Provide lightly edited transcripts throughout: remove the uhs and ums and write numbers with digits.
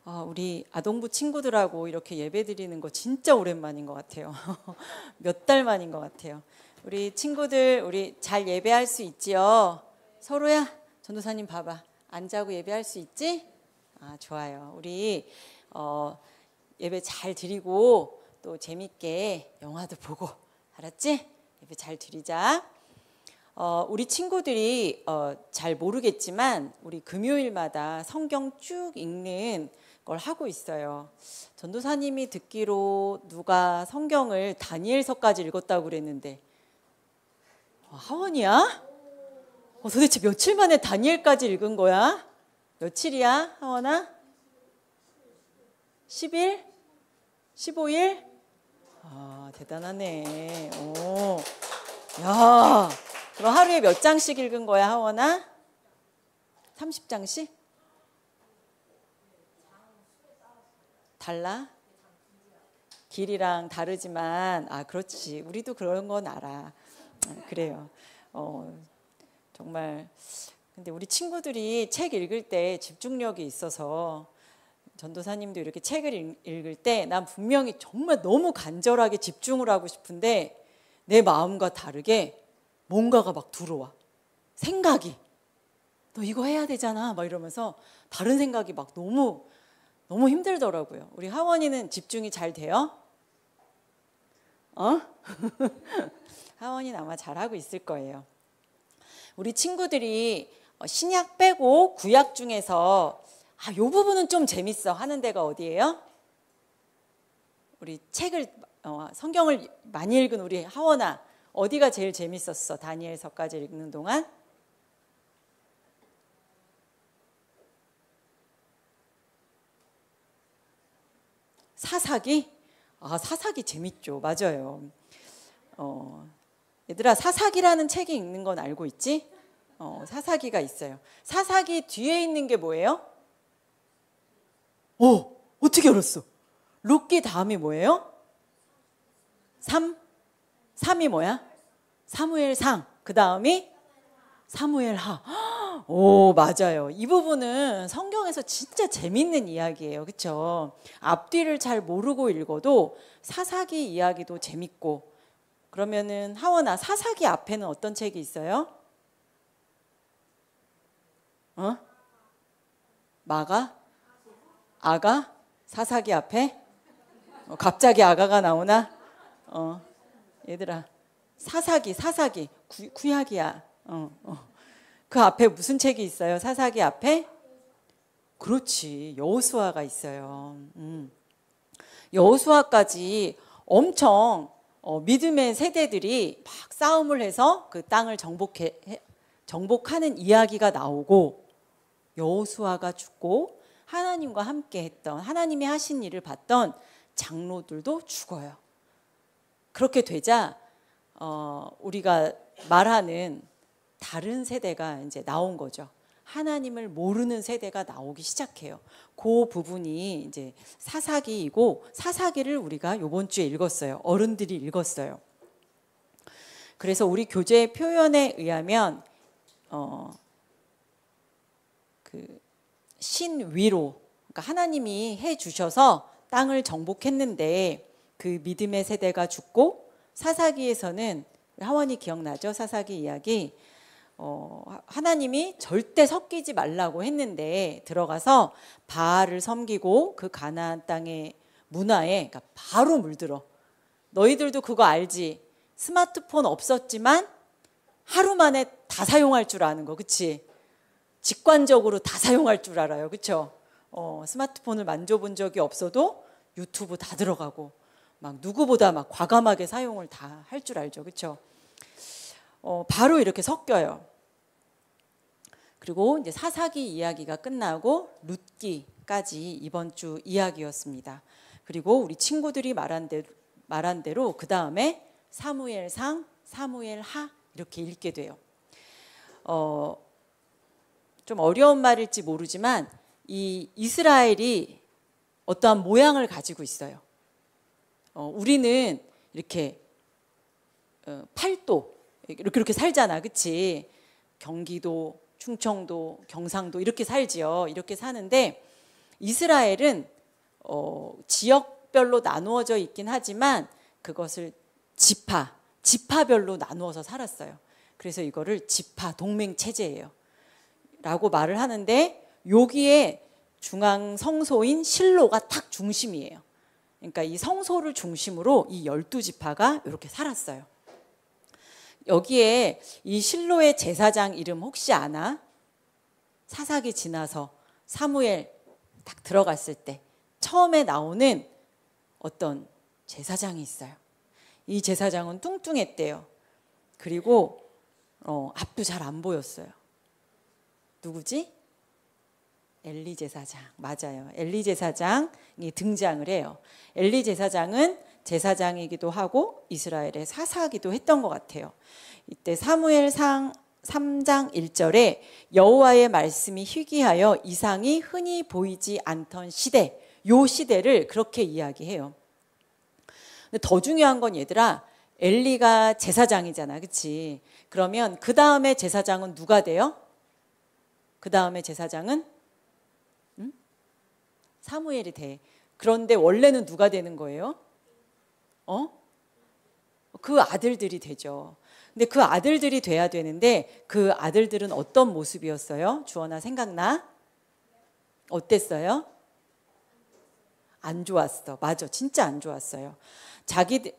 우리 아동부 친구들하고 이렇게 예배 드리는 거 진짜 오랜만인 것 같아요. 몇 달 만인 것 같아요. 우리 친구들, 우리 잘 예배할 수 있지요? 서로야, 전도사님 봐봐. 안 자고 예배할 수 있지? 좋아요. 우리 예배 잘 드리고 또 재밌게 영화도 보고, 알았지? 예배 잘 드리자. 우리 친구들이 잘 모르겠지만 우리 금요일마다 성경 쭉 읽는 걸 하고 있어요. 전도사님이 듣기로 누가 성경을 다니엘서까지 읽었다고 그랬는데 하원이야? 도대체 며칠 만에 다니엘까지 읽은 거야? 며칠이야, 하원아? 10일? 15일? 대단하네. 오. 야, 그럼 하루에 몇 장씩 읽은 거야, 하원아? 30장씩? 달라? 길이랑 다르지만, 그렇지. 우리도 그런 건 알아. 그래요. 정말. 근데 우리 친구들이 책 읽을 때 집중력이 있어서 전도사님도 이렇게 책을 읽을 때 난 분명히 정말 너무 간절하게 집중을 하고 싶은데 내 마음과 다르게 뭔가가 막 들어와. 생각이. 너 이거 해야 되잖아. 막 이러면서 다른 생각이 막 너무 힘들더라고요. 우리 하원이는 집중이 잘 돼요? 하원이는 아마 잘하고 있을 거예요. 우리 친구들이 신약 빼고 구약 중에서 이 부분은 좀 재밌어 하는 데가 어디예요? 우리 책을 성경을 많이 읽은 우리 하원아, 어디가 제일 재밌었어? 다니엘서까지 읽는 동안? 사사기? 사사기 재밌죠. 맞아요. 얘들아, 사사기라는 책이 있는 건 알고 있지? 사사기가 있어요. 사사기 뒤에 있는 게 뭐예요? 어떻게 알았어? 룻기 다음이 뭐예요? 3이 뭐야? 사무엘상. 그 다음이 사무엘하. 오, 맞아요. 이 부분은 성경에서 진짜 재밌는 이야기예요. 그렇죠? 앞뒤를 잘 모르고 읽어도 사사기 이야기도 재밌고. 그러면은 하원아, 사사기 앞에는 어떤 책이 있어요? 마가? 아가? 사사기 앞에? 갑자기 아가가 나오나? 얘들아, 사사기 구약이야. 그 앞에 무슨 책이 있어요? 사사기 앞에? 그렇지, 여호수아가 있어요. 여호수아까지 엄청 믿음의 세대들이 막 싸움을 해서 그 땅을 정복하는 이야기가 나오고, 여호수아가 죽고 하나님과 함께 했던, 하나님이 하신 일을 봤던 장로들도 죽어요. 그렇게 되자 우리가 말하는 다른 세대가 이제 나온 거죠. 하나님을 모르는 세대가 나오기 시작해요. 그 부분이 이제 사사기이고, 사사기를 우리가 이번 주에 읽었어요. 어른들이 읽었어요. 그래서 우리 교재 표현에 의하면 신위로, 그러니까 하나님이 해 주셔서 땅을 정복했는데 그 믿음의 세대가 죽고, 사사기에서는 하원이 기억나죠? 사사기 이야기. 하나님이 절대 섞이지 말라고 했는데 들어가서 바알을 섬기고 그 가나안 땅의 문화에 그러니까 바로 물들어. 너희들도 그거 알지? 스마트폰 없었지만 하루 만에 다 사용할 줄 아는 거, 그치? 직관적으로 다 사용할 줄 알아요, 그쵸? 스마트폰을 만져본 적이 없어도 유튜브 다 들어가고 막 누구보다 막 과감하게 사용을 다 할 줄 알죠, 그쵸? 바로 이렇게 섞여요. 그리고 이제 사사기 이야기가 끝나고 룻기까지 이번 주 이야기였습니다. 그리고 우리 친구들이 말한 대로 그 다음에 사무엘상, 사무엘하 이렇게 읽게 돼요. 좀 어려운 말일지 모르지만 이 이스라엘이 어떠한 모양을 가지고 있어요. 우리는 이렇게 팔도 이렇게 살잖아, 그치? 경기도, 충청도, 경상도 이렇게 살지요. 이렇게 사는데 이스라엘은 지역별로 나누어져 있긴 하지만 그것을 지파별로 나누어서 살았어요. 그래서 이거를 지파 동맹 체제예요 라고 말을 하는데, 여기에 중앙 성소인 실로가 딱 중심이에요. 그러니까 이 성소를 중심으로 이 12지파가 이렇게 살았어요. 여기에 이 실로의 제사장 이름 혹시 아나? 사사기 지나서 사무엘 딱 들어갔을 때 처음에 나오는 어떤 제사장이 있어요. 이 제사장은 뚱뚱했대요. 그리고 앞도 잘 안 보였어요. 누구지? 엘리 제사장. 맞아요. 엘리 제사장이 등장을 해요. 엘리 제사장은 제사장이기도 하고 이스라엘의 사사기도 했던 것 같아요. 이때 사무엘상 3장 1절에 여호와의 말씀이 희귀하여 이상이 흔히 보이지 않던 시대, 요 시대를 그렇게 이야기해요. 근데 더 중요한 건 얘들아, 엘리가 제사장이잖아, 그치? 그러면 그 다음에 제사장은 누가 돼요? 그 다음에 제사장은 사무엘이 돼. 그런데 원래는 누가 되는 거예요? 그 아들들이 되죠. 근데 그 아들들이 돼야 되는데 그 아들들은 어떤 모습이었어요? 주원아 생각나? 어땠어요? 안 좋았어. 맞아. 진짜 안 좋았어요.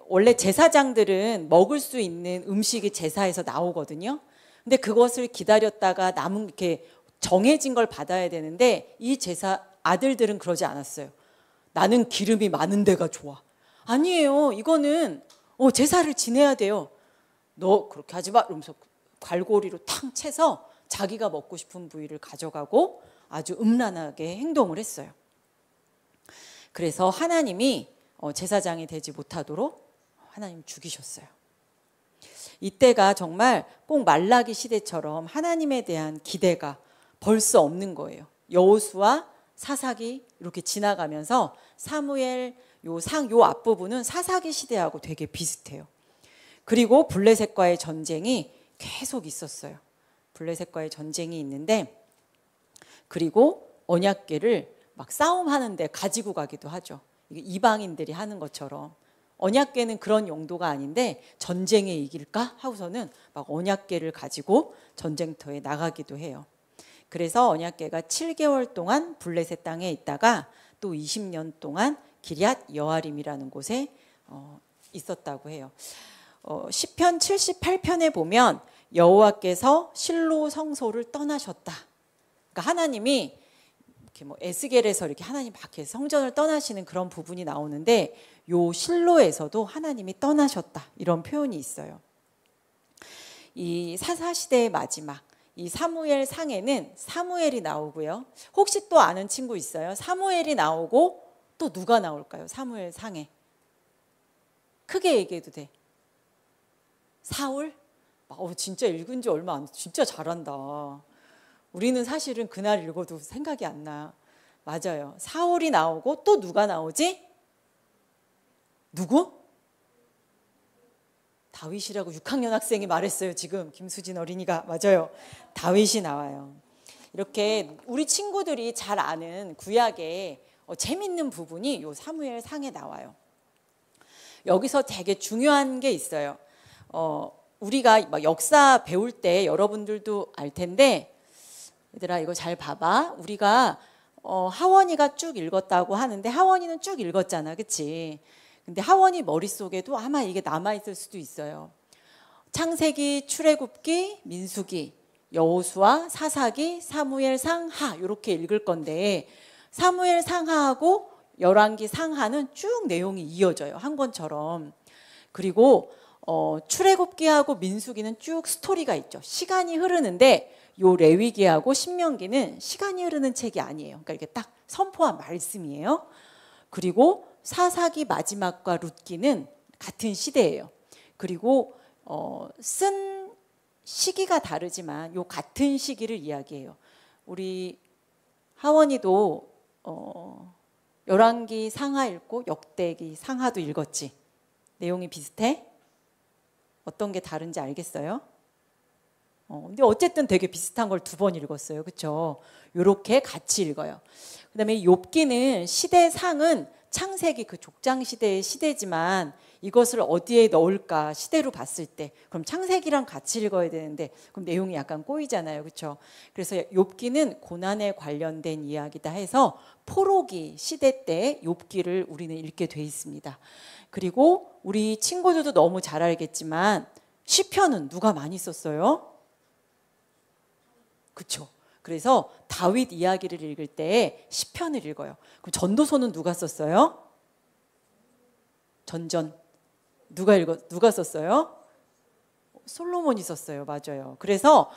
원래 제사장들은 먹을 수 있는 음식이 제사에서 나오거든요. 근데 그것을 기다렸다가 남은 이렇게 정해진 걸 받아야 되는데 이 제사 아들들은 그러지 않았어요. 나는 기름이 많은 데가 좋아. 아니에요. 이거는 제사를 지내야 돼요. 너 그렇게 하지 마. 이러면서 갈고리로 탕 채서 자기가 먹고 싶은 부위를 가져가고 아주 음란하게 행동을 했어요. 그래서 하나님이 제사장이 되지 못하도록 하나님 죽이셨어요. 이때가 정말 꼭 말라기 시대처럼 하나님에 대한 기대가 벌써 없는 거예요. 여호수아, 사사기 이렇게 지나가면서 사무엘 요 앞부분은 사사기 시대하고 되게 비슷해요. 그리고 블레셋과의 전쟁이 계속 있었어요. 블레셋과의 전쟁이 있는데, 그리고 언약궤를 막 싸움하는데 가지고 가기도 하죠. 이방인들이 하는 것처럼. 언약궤는 그런 용도가 아닌데 전쟁에 이길까 하고서는 막 언약궤를 가지고 전쟁터에 나가기도 해요. 그래서 언약궤가 7개월 동안 블레셋 땅에 있다가 또 20년 동안 기럇 여아림이라는 곳에 있었다고 해요. 시편 78편에 보면 여호와께서 실로 성소를 떠나셨다. 그러니까 하나님이 이렇게 에스겔에서 이렇게 하나님 밖에 성전을 떠나시는 그런 부분이 나오는데, 요 실로에서도 하나님이 떠나셨다 이런 표현이 있어요. 이 사사시대의 마지막 이 사무엘 상에는 사무엘이 나오고요. 혹시 또 아는 친구 있어요? 사무엘이 나오고 또 누가 나올까요? 사무엘 상에 크게 얘기해도 돼. 사울? 진짜 읽은 지 얼마 안, 진짜 잘한다. 우리는 사실은 그날 읽어도 생각이 안 나. 맞아요. 사울이 나오고 또 누가 나오지? 누구? 다윗이라고 6학년 학생이 말했어요. 지금 김수진 어린이가. 맞아요. 다윗이 나와요. 이렇게 우리 친구들이 잘 아는 구약의 재밌는 부분이 요 사무엘 상에 나와요. 여기서 되게 중요한 게 있어요. 우리가 막 역사 배울 때 여러분들도 알 텐데, 얘들아 이거 잘 봐봐. 우리가 하원이가 쭉 읽었다고 하는데 하원이는 쭉 읽었잖아, 그치? 근데 하원이 머릿속에도 아마 이게 남아있을 수도 있어요. 창세기, 출애굽기, 민수기, 여호수아, 사사기, 사무엘 상하 이렇게 읽을 건데, 사무엘 상하하고 열왕기 상하는 쭉 내용이 이어져요, 한 권처럼. 그리고 출애굽기하고 민수기는 쭉 스토리가 있죠. 시간이 흐르는데 요 레위기하고 신명기는 시간이 흐르는 책이 아니에요. 그러니까 이렇게 딱 선포한 말씀이에요. 그리고 사사기 마지막과 룻기는 같은 시대예요. 그리고 쓴 시기가 다르지만 요 같은 시기를 이야기해요. 우리 하원이도 열왕기 상하 읽고 역대기 상하도 읽었지? 내용이 비슷해? 어떤 게 다른지 알겠어요? 근데 어쨌든 되게 비슷한 걸 두 번 읽었어요. 그렇죠? 요렇게 같이 읽어요. 그다음에 욥기는 시대상은 창세기 그 족장 시대의 시대지만 이것을 어디에 넣을까 시대로 봤을 때 그럼 창세기랑 같이 읽어야 되는데 그럼 내용이 약간 꼬이잖아요. 그렇죠? 그래서 욥기는 고난에 관련된 이야기다 해서 포로기 시대 때 욥기를 우리는 읽게 돼 있습니다. 그리고 우리 친구들도 너무 잘 알겠지만 시편은 누가 많이 썼어요? 그렇죠? 그래서 다윗 이야기를 읽을 때 시편을 읽어요. 그럼 전도서는 누가 썼어요? 전전 누가 썼어요? 솔로몬이 썼어요. 맞아요. 그래서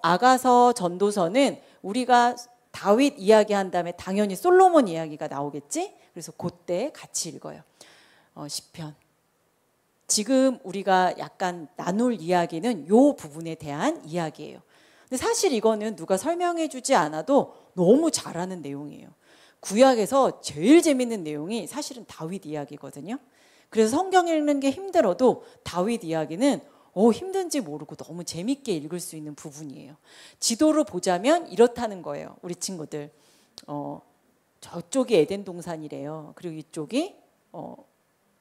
아가서 전도서는 우리가 다윗 이야기한 다음에 당연히 솔로몬 이야기가 나오겠지? 그래서 그때 같이 읽어요. 시편. 지금 우리가 약간 나눌 이야기는 요 부분에 대한 이야기예요. 근데 사실 이거는 누가 설명해 주지 않아도 너무 잘하는 내용이에요. 구약에서 제일 재밌는 내용이 사실은 다윗 이야기거든요. 그래서 성경 읽는 게 힘들어도 다윗 이야기는 힘든지 모르고 너무 재밌게 읽을 수 있는 부분이에요. 지도로 보자면 이렇다는 거예요. 우리 친구들. 저쪽이 에덴 동산이래요. 그리고 이쪽이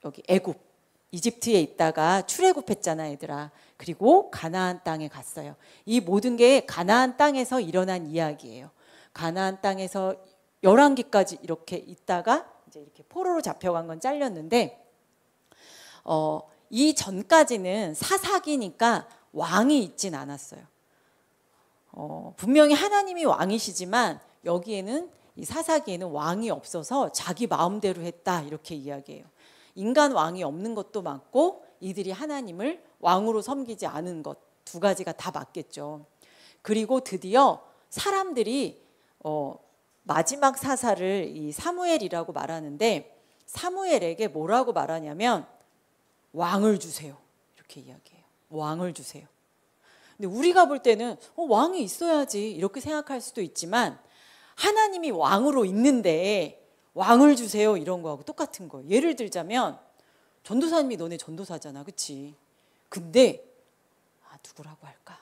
여기 애굽. 이집트에 있다가 출애굽했잖아, 얘들아. 그리고 가나안 땅에 갔어요. 이 모든 게 가나안 땅에서 일어난 이야기예요. 가나안 땅에서 열왕기까지 이렇게 있다가 이제 이렇게 포로로 잡혀간 건 잘렸는데 이 전까지는 사사기니까 왕이 있진 않았어요. 분명히 하나님이 왕이시지만 여기에는 이 사사기에는 왕이 없어서 자기 마음대로 했다 이렇게 이야기해요. 인간 왕이 없는 것도 맞고 이들이 하나님을 왕으로 섬기지 않은 것 두 가지가 다 맞겠죠. 그리고 드디어 사람들이 마지막 사사를 이 사무엘이라고 말하는데 사무엘에게 뭐라고 말하냐면 왕을 주세요 이렇게 이야기해요. 왕을 주세요. 근데 우리가 볼 때는 왕이 있어야지 이렇게 생각할 수도 있지만 하나님이 왕으로 있는데 왕을 주세요 이런 거하고 똑같은 거예요. 예를 들자면 전도사님이 너네 전도사잖아. 그치? 근데 누구라고 할까?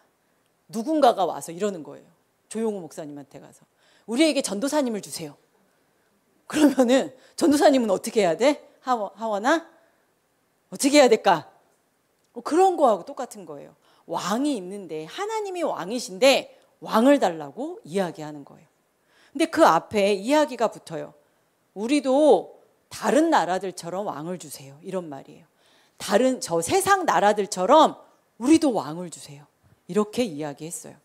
누군가가 와서 이러는 거예요. 조용호 목사님한테 가서 우리에게 전도사님을 주세요. 그러면은 전도사님은 어떻게 해야 돼? 하원아? 어떻게 해야 될까? 그런 거하고 똑같은 거예요. 왕이 있는데 하나님이 왕이신데 왕을 달라고 이야기하는 거예요. 근데 그 앞에 이야기가 붙어요. 우리도 다른 나라들처럼 왕을 주세요. 이런 말이에요. 다른 저 세상 나라들처럼 우리도 왕을 주세요. 이렇게 이야기했어요.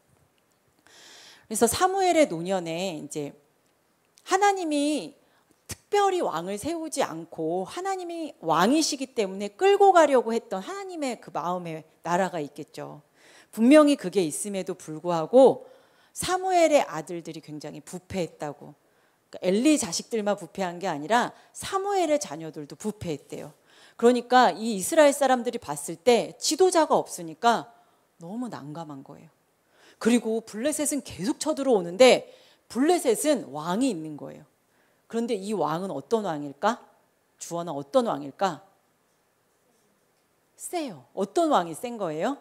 그래서 사무엘의 노년에 이제 하나님이 특별히 왕을 세우지 않고 하나님이 왕이시기 때문에 끌고 가려고 했던 하나님의 그 마음의 나라가 있겠죠. 분명히 그게 있음에도 불구하고 사무엘의 아들들이 굉장히 부패했다고. 그러니까 엘리 자식들만 부패한 게 아니라 사무엘의 자녀들도 부패했대요. 그러니까 이 이스라엘 사람들이 봤을 때 지도자가 없으니까 너무 난감한 거예요. 그리고 블레셋은 계속 쳐들어오는데 블레셋은 왕이 있는 거예요. 그런데 이 왕은 어떤 왕일까? 주원아 어떤 왕일까? 세요. 어떤 왕이 센 거예요?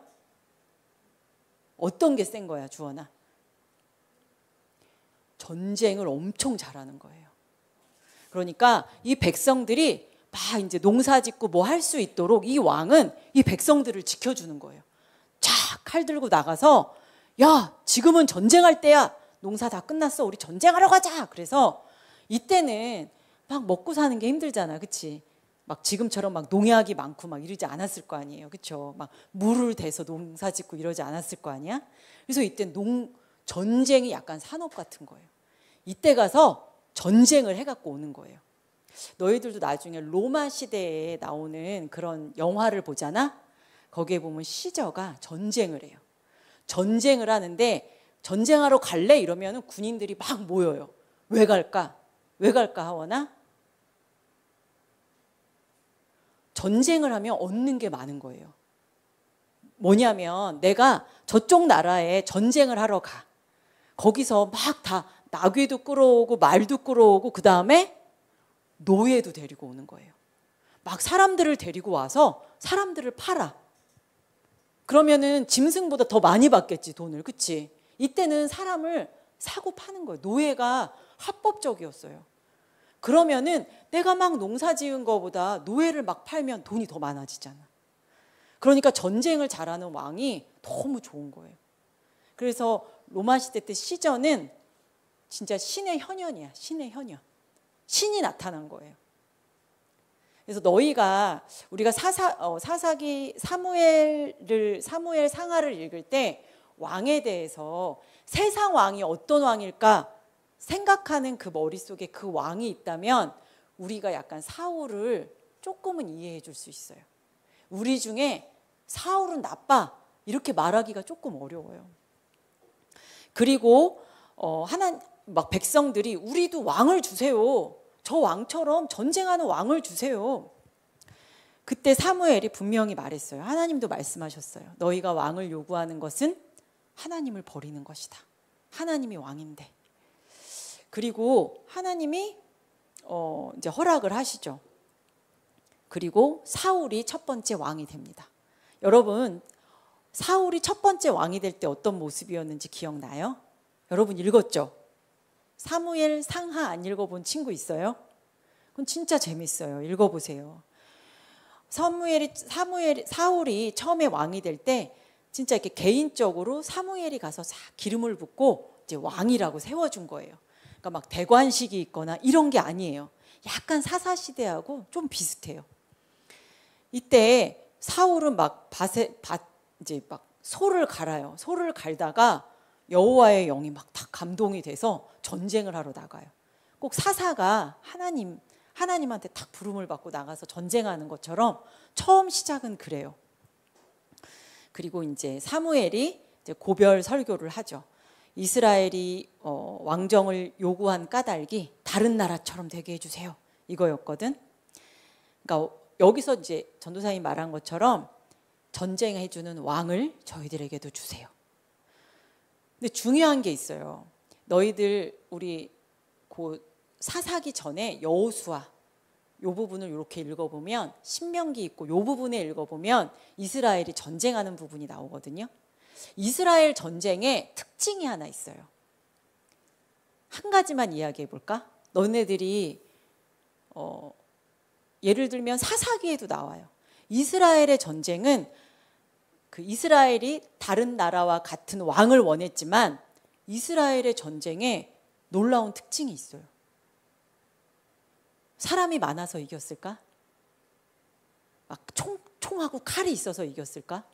어떤 게 센 거야 주원아? 전쟁을 엄청 잘하는 거예요. 그러니까 이 백성들이 막 이제 농사 짓고 뭐 할 수 있도록 이 왕은 이 백성들을 지켜주는 거예요. 쫙 칼 들고 나가서 야 지금은 전쟁할 때야. 농사 다 끝났어. 우리 전쟁하러 가자. 그래서 이때는 막 먹고 사는 게 힘들잖아. 그치? 막 지금처럼 막 농약이 많고 막 이러지 않았을 거 아니에요. 그쵸? 막 물을 대서 농사 짓고 이러지 않았을 거 아니야? 그래서 이때 전쟁이 약간 산업 같은 거예요. 이때 가서 전쟁을 해갖고 오는 거예요. 너희들도 나중에 로마 시대에 나오는 그런 영화를 보잖아? 거기에 보면 시저가 전쟁을 해요. 전쟁을 하는데 전쟁하러 갈래? 이러면 군인들이 막 모여요. 왜 갈까? 왜 갈까 하원아? 전쟁을 하면 얻는 게 많은 거예요. 뭐냐면 내가 저쪽 나라에 전쟁을 하러 가. 거기서 막 다 나귀도 끌어오고 말도 끌어오고 그 다음에 노예도 데리고 오는 거예요. 막 사람들을 데리고 와서 사람들을 팔아. 그러면은 짐승보다 더 많이 받겠지, 돈을. 그치? 이때는 사람을 사고 파는 거예요. 노예가 합법적이었어요. 그러면은 내가 막 농사 지은 거보다 노예를 막 팔면 돈이 더 많아지잖아. 그러니까 전쟁을 잘하는 왕이 너무 좋은 거예요. 그래서 로마 시대 때 시전은 진짜 신의 현현이야. 신의 현현. 신이 나타난 거예요. 그래서 우리가 사사기 사무엘 상하를 읽을 때 왕에 대해서 세상 왕이 어떤 왕일까 생각하는 그 머릿속에 그 왕이 있다면 우리가 약간 사울을 조금은 이해해 줄 수 있어요. 우리 중에 사울은 나빠 이렇게 말하기가 조금 어려워요. 그리고 막 백성들이 우리도 왕을 주세요. 저 왕처럼 전쟁하는 왕을 주세요. 그때 사무엘이 분명히 말했어요. 하나님도 말씀하셨어요. 너희가 왕을 요구하는 것은 하나님을 버리는 것이다. 하나님이 왕인데. 그리고 하나님이 이제 허락을 하시죠. 그리고 사울이 첫 번째 왕이 됩니다. 여러분, 사울이 첫 번째 왕이 될 때 어떤 모습이었는지 기억나요? 여러분 읽었죠? 사무엘 상하 안 읽어본 친구 있어요? 그건 진짜 재밌어요. 읽어보세요. 사울이 처음에 왕이 될 때 진짜 이렇게 개인적으로 사무엘이 가서 기름을 붓고 이제 왕이라고 세워준 거예요. 그러니까 막 대관식이 있거나 이런 게 아니에요. 약간 사사시대하고 좀 비슷해요. 이때 사울은 막 이제 막 소를 갈아요. 소를 갈다가 여호와의 영이 막 다 감동이 돼서 전쟁을 하러 나가요. 꼭 사사가 하나님한테 딱 부름을 받고 나가서 전쟁하는 것처럼 처음 시작은 그래요. 그리고 이제 사무엘이 이제 고별 설교를 하죠. 이스라엘이 왕정을 요구한 까닭이 다른 나라처럼 되게 해주세요. 이거였거든. 그러니까 여기서 이제 전도사님이 말한 것처럼 전쟁해주는 왕을 저희들에게도 주세요. 근데 중요한 게 있어요. 우리 사사기 전에 여호수아 요 부분을 이렇게 읽어보면 신명기 있고 요 부분에 읽어보면 이스라엘이 전쟁하는 부분이 나오거든요. 이스라엘 전쟁에 특징이 하나 있어요. 한 가지만 이야기해 볼까? 너네들이 예를 들면 사사기에도 나와요. 이스라엘의 전쟁은 그 이스라엘이 다른 나라와 같은 왕을 원했지만 이스라엘의 전쟁에 놀라운 특징이 있어요. 사람이 많아서 이겼을까? 막 총하고 칼이 있어서 이겼을까?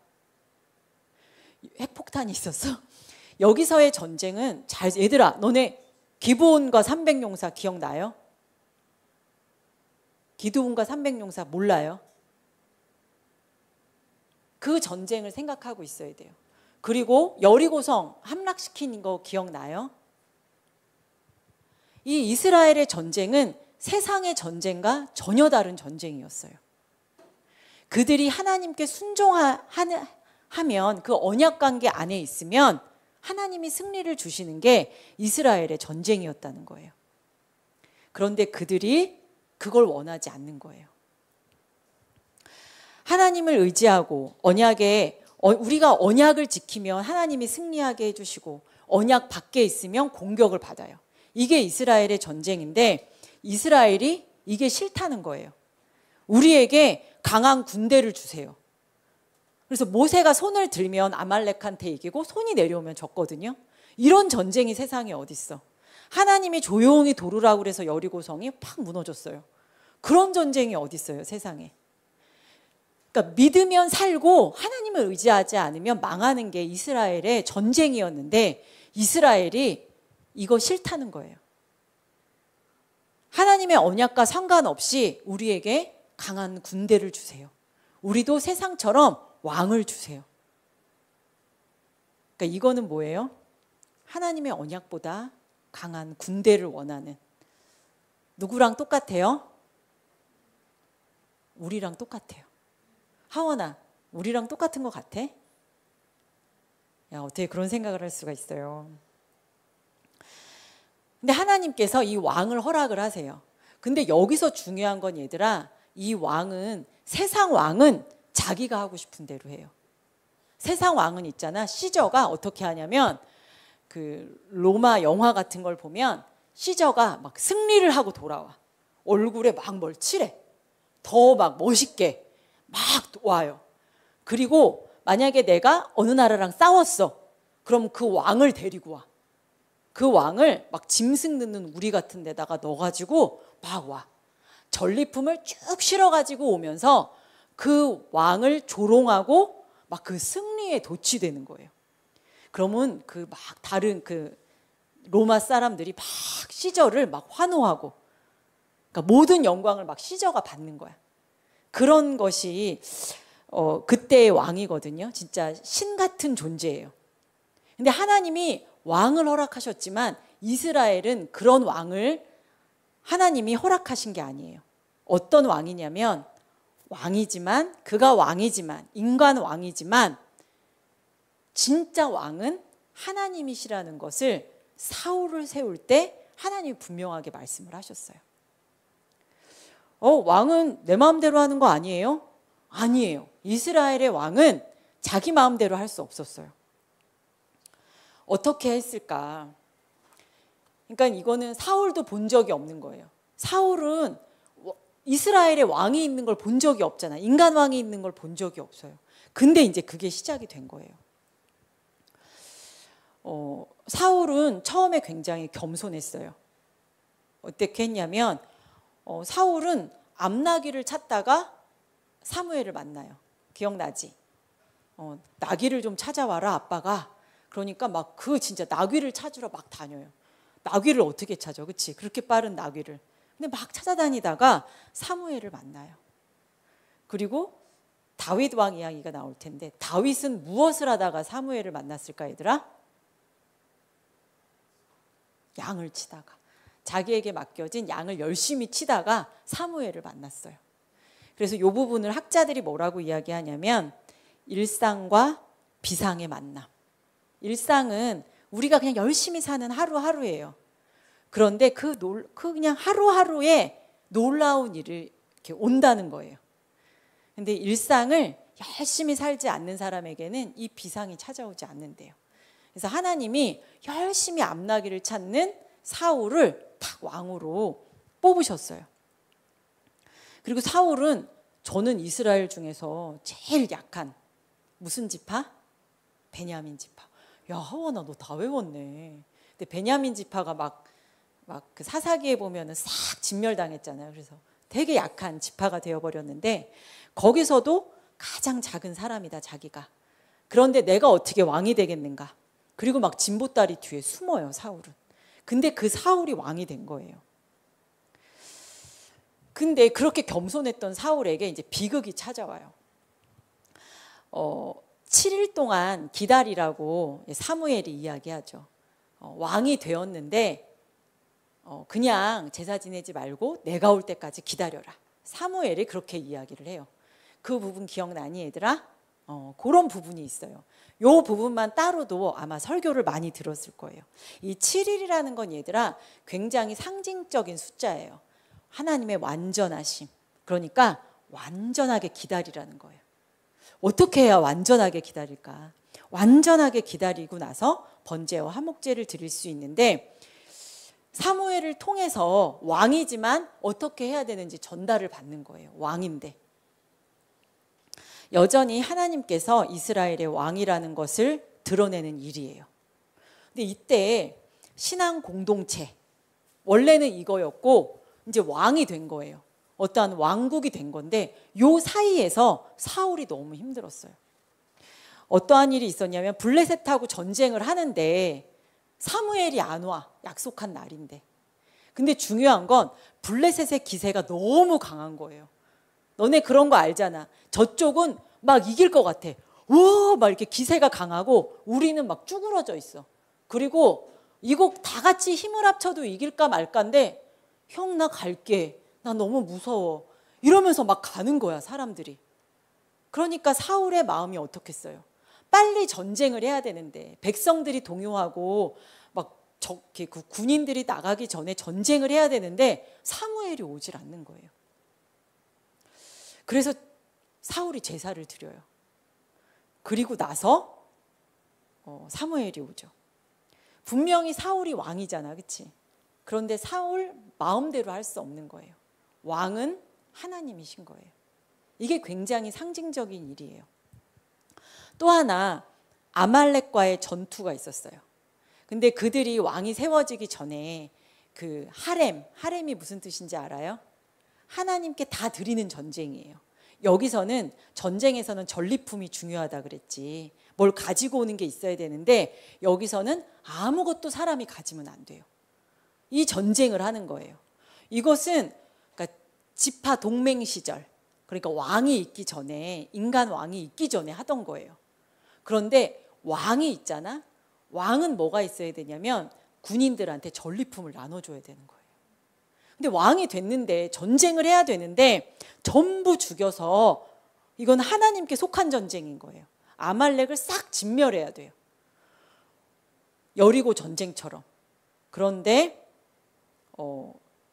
핵폭탄이 있었어? 여기서의 전쟁은 얘들아, 너네 기브온과 300용사 기억나요? 기드온과 300용사 몰라요? 그 전쟁을 생각하고 있어야 돼요. 그리고 여리고성 함락시킨 거 기억나요? 이 이스라엘의 전쟁은 세상의 전쟁과 전혀 다른 전쟁이었어요. 그들이 하나님께 순종하면 그 언약관계 안에 있으면 하나님이 승리를 주시는 게 이스라엘의 전쟁이었다는 거예요. 그런데 그들이 그걸 원하지 않는 거예요. 하나님을 의지하고 우리가 언약을 지키면 하나님이 승리하게 해주시고 언약 밖에 있으면 공격을 받아요. 이게 이스라엘의 전쟁인데 이스라엘이 이게 싫다는 거예요. 우리에게 강한 군대를 주세요. 그래서 모세가 손을 들면 아말렉한테 이기고 손이 내려오면 졌거든요. 이런 전쟁이 세상에 어딨어. 하나님이 조용히 도르라고 그래서 여리고성이 팍 무너졌어요. 그런 전쟁이 어딨어요, 세상에. 그러니까 믿으면 살고 하나님을 의지하지 않으면 망하는 게 이스라엘의 전쟁이었는데 이스라엘이 이거 싫다는 거예요. 하나님의 언약과 상관없이 우리에게 강한 군대를 주세요. 우리도 세상처럼 왕을 주세요. 그러니까 이거는 뭐예요? 하나님의 언약보다 강한 군대를 원하는. 누구랑 똑같아요? 우리랑 똑같아요. 하원아, 우리랑 똑같은 것 같아? 야, 어떻게 그런 생각을 할 수가 있어요. 근데 하나님께서 이 왕을 허락을 하세요. 근데 여기서 중요한 건 세상 왕은 자기가 하고 싶은 대로 해요. 세상 왕은 있잖아. 시저가 어떻게 하냐면 그 로마 영화 같은 걸 보면 시저가 막 승리를 하고 돌아와. 얼굴에 막 뭘 칠해. 더 막 멋있게 막 와요. 그리고 만약에 내가 어느 나라랑 싸웠어. 그럼 그 왕을 데리고 와. 그 왕을 막 짐승 넣는 우리 같은 데다가 넣어가지고 막 와. 전리품을 쭉 실어가지고 오면서 그 왕을 조롱하고 막 그 승리에 도취되는 거예요. 그러면 그 막 다른 그 로마 사람들이 막 시저를 막 환호하고, 그러니까 모든 영광을 막 시저가 받는 거야. 그런 것이 그때의 왕이거든요. 진짜 신 같은 존재예요. 근데 하나님이 왕을 허락하셨지만 이스라엘은 그런 왕을 하나님이 허락하신 게 아니에요. 어떤 왕이냐면 왕이지만, 그가 왕이지만, 인간 왕이지만 진짜 왕은 하나님이시라는 것을 사울을 세울 때 하나님이 분명하게 말씀을 하셨어요. 왕은 내 마음대로 하는 거 아니에요? 아니에요. 이스라엘의 왕은 자기 마음대로 할 수 없었어요. 어떻게 했을까? 그러니까 이거는 사울도 본 적이 없는 거예요. 사울은 이스라엘의 왕이 있는 걸 본 적이 없잖아. 인간 왕이 있는 걸 본 적이 없어요. 근데 이제 그게 시작이 된 거예요. 사울은 처음에 굉장히 겸손했어요. 어떻게 했냐면 사울은 암나귀를 찾다가 사무엘을 만나요. 기억나지? 나귀를 좀 찾아와라 아빠가. 그러니까 막 그 진짜 나귀를 찾으러 막 다녀요. 나귀를 어떻게 찾아? 그치? 그렇게 빠른 나귀를. 근데 막 찾아다니다가 사무엘을 만나요. 그리고 다윗 왕 이야기가 나올 텐데 다윗은 무엇을 하다가 사무엘을 만났을까 얘들아? 양을 치다가, 자기에게 맡겨진 양을 열심히 치다가 사무엘을 만났어요. 그래서 이 부분을 학자들이 뭐라고 이야기하냐면 일상과 비상의 만남. 일상은 우리가 그냥 열심히 사는 하루하루예요. 그런데 그 그냥 하루하루에 놀라운 일이 이렇게 온다는 거예요. 근데 일상을 열심히 살지 않는 사람에게는 이 비상이 찾아오지 않는데요. 그래서 하나님이 열심히 암나귀를 찾는 사울을 딱 왕으로 뽑으셨어요. 그리고 사울은 저는 이스라엘 중에서 제일 약한 무슨 지파? 베냐민 지파. 야, 하원아 너 다 외웠네. 근데 베냐민 지파가 막 그 사사기에 보면은 싹 진멸당했잖아요. 그래서 되게 약한 지파가 되어버렸는데 거기서도 가장 작은 사람이다 자기가. 그런데 내가 어떻게 왕이 되겠는가? 그리고 막 진보다리 뒤에 숨어요 사울은. 근데 그 사울이 왕이 된 거예요. 근데 그렇게 겸손했던 사울에게 이제 비극이 찾아와요. 7일 동안 기다리라고 사무엘이 이야기하죠. 왕이 되었는데 그냥 제사 지내지 말고 내가 올 때까지 기다려라. 사무엘이 그렇게 이야기를 해요. 그 부분 기억나니 얘들아? 그런 부분이 있어요. 이 부분만 따로도 아마 설교를 많이 들었을 거예요. 이 7일이라는 건 얘들아 굉장히 상징적인 숫자예요. 하나님의 완전하심. 그러니까 완전하게 기다리라는 거예요. 어떻게 해야 완전하게 기다릴까? 완전하게 기다리고 나서 번제와 화목제를 드릴 수 있는데 사무엘을 통해서 왕이지만 어떻게 해야 되는지 전달을 받는 거예요. 왕인데. 여전히 하나님께서 이스라엘의 왕이라는 것을 드러내는 일이에요. 근데 이때 신앙 공동체, 원래는 이거였고 이제 왕이 된 거예요. 어떠한 왕국이 된 건데 요 사이에서 사울이 너무 힘들었어요. 어떠한 일이 있었냐면 블레셋하고 전쟁을 하는데 사무엘이 안 와. 약속한 날인데. 근데 중요한 건 블레셋의 기세가 너무 강한 거예요. 너네 그런 거 알잖아. 저쪽은 막 이길 것 같아. 우와 막 이렇게 기세가 강하고 우리는 막 쭈그러져 있어. 그리고 이거 다 같이 힘을 합쳐도 이길까 말까인데 형 나 갈게. 나 너무 무서워. 이러면서 막 가는 거야 사람들이. 그러니까 사울의 마음이 어떻겠어요? 빨리 전쟁을 해야 되는데 백성들이 동요하고 막 그 군인들이 나가기 전에 전쟁을 해야 되는데 사무엘이 오질 않는 거예요. 그래서 사울이 제사를 드려요. 그리고 나서 사무엘이 오죠. 분명히 사울이 왕이잖아, 그치? 그런데 사울 마음대로 할 수 없는 거예요. 왕은 하나님이신 거예요. 이게 굉장히 상징적인 일이에요. 또 하나 아말렉과의 전투가 있었어요. 근데 그들이 왕이 세워지기 전에 그 하렘이 무슨 뜻인지 알아요? 하나님께 다 드리는 전쟁이에요. 여기서는 전쟁에서는 전리품이 중요하다 그랬지. 뭘 가지고 오는 게 있어야 되는데 여기서는 아무것도 사람이 가지면 안 돼요. 이 전쟁을 하는 거예요. 이것은 그러니까 지파 동맹 시절, 그러니까 왕이 있기 전에, 인간 왕이 있기 전에 하던 거예요. 그런데 왕이 있잖아. 왕은 뭐가 있어야 되냐면 군인들한테 전리품을 나눠줘야 되는 거예요. 근데 왕이 됐는데 전쟁을 해야 되는데 전부 죽여서, 이건 하나님께 속한 전쟁인 거예요. 아말렉을 싹 진멸해야 돼요. 여리고 전쟁처럼. 그런데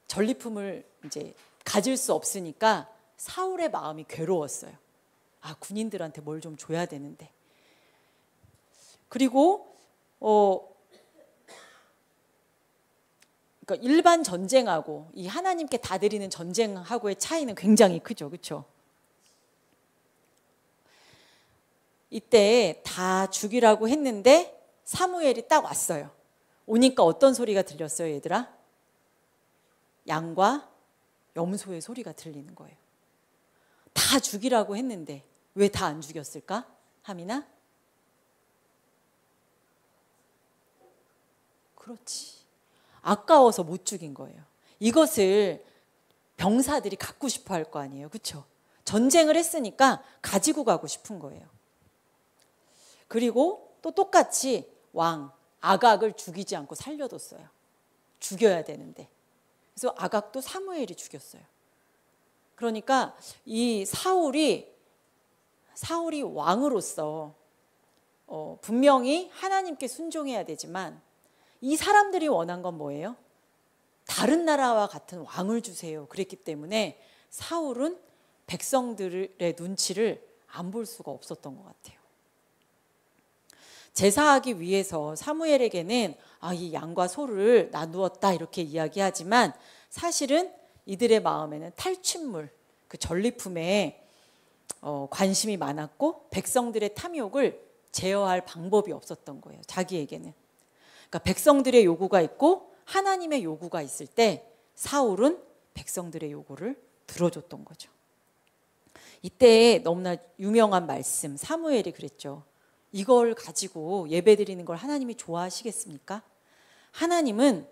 전리품을 이제 가질 수 없으니까 사울의 마음이 괴로웠어요. 아, 군인들한테 뭘 좀 줘야 되는데. 그리고 그러니까 일반 전쟁하고 이 하나님께 다 드리는 전쟁하고의 차이는 굉장히 크죠, 그렇죠? 이때 다 죽이라고 했는데 사무엘이 딱 왔어요. 오니까 어떤 소리가 들렸어요, 얘들아? 양과 염소의 소리가 들리는 거예요. 다 죽이라고 했는데 왜 다 안 죽였을까? 하민아? 그렇지. 아까워서 못 죽인 거예요. 이것을 병사들이 갖고 싶어 할 거 아니에요. 그렇죠? 전쟁을 했으니까 가지고 가고 싶은 거예요. 그리고 또 똑같이 왕 아각을 죽이지 않고 살려뒀어요. 죽여야 되는데. 그래서 아각도 사무엘이 죽였어요. 그러니까 이 사울이 왕으로서 분명히 하나님께 순종해야 되지만 이 사람들이 원한 건 뭐예요? 다른 나라와 같은 왕을 주세요. 그랬기 때문에 사울은 백성들의 눈치를 안 볼 수가 없었던 것 같아요. 제사하기 위해서 사무엘에게는 이 양과 소를 나누었다 이렇게 이야기하지만 사실은 이들의 마음에는 탈취물, 그 전리품에 관심이 많았고 백성들의 탐욕을 제어할 방법이 없었던 거예요. 자기에게는. 그러니까 백성들의 요구가 있고 하나님의 요구가 있을 때 사울은 백성들의 요구를 들어줬던 거죠. 이때 너무나 유명한 말씀, 사무엘이 그랬죠. 이걸 가지고 예배드리는 걸 하나님이 좋아하시겠습니까? 하나님은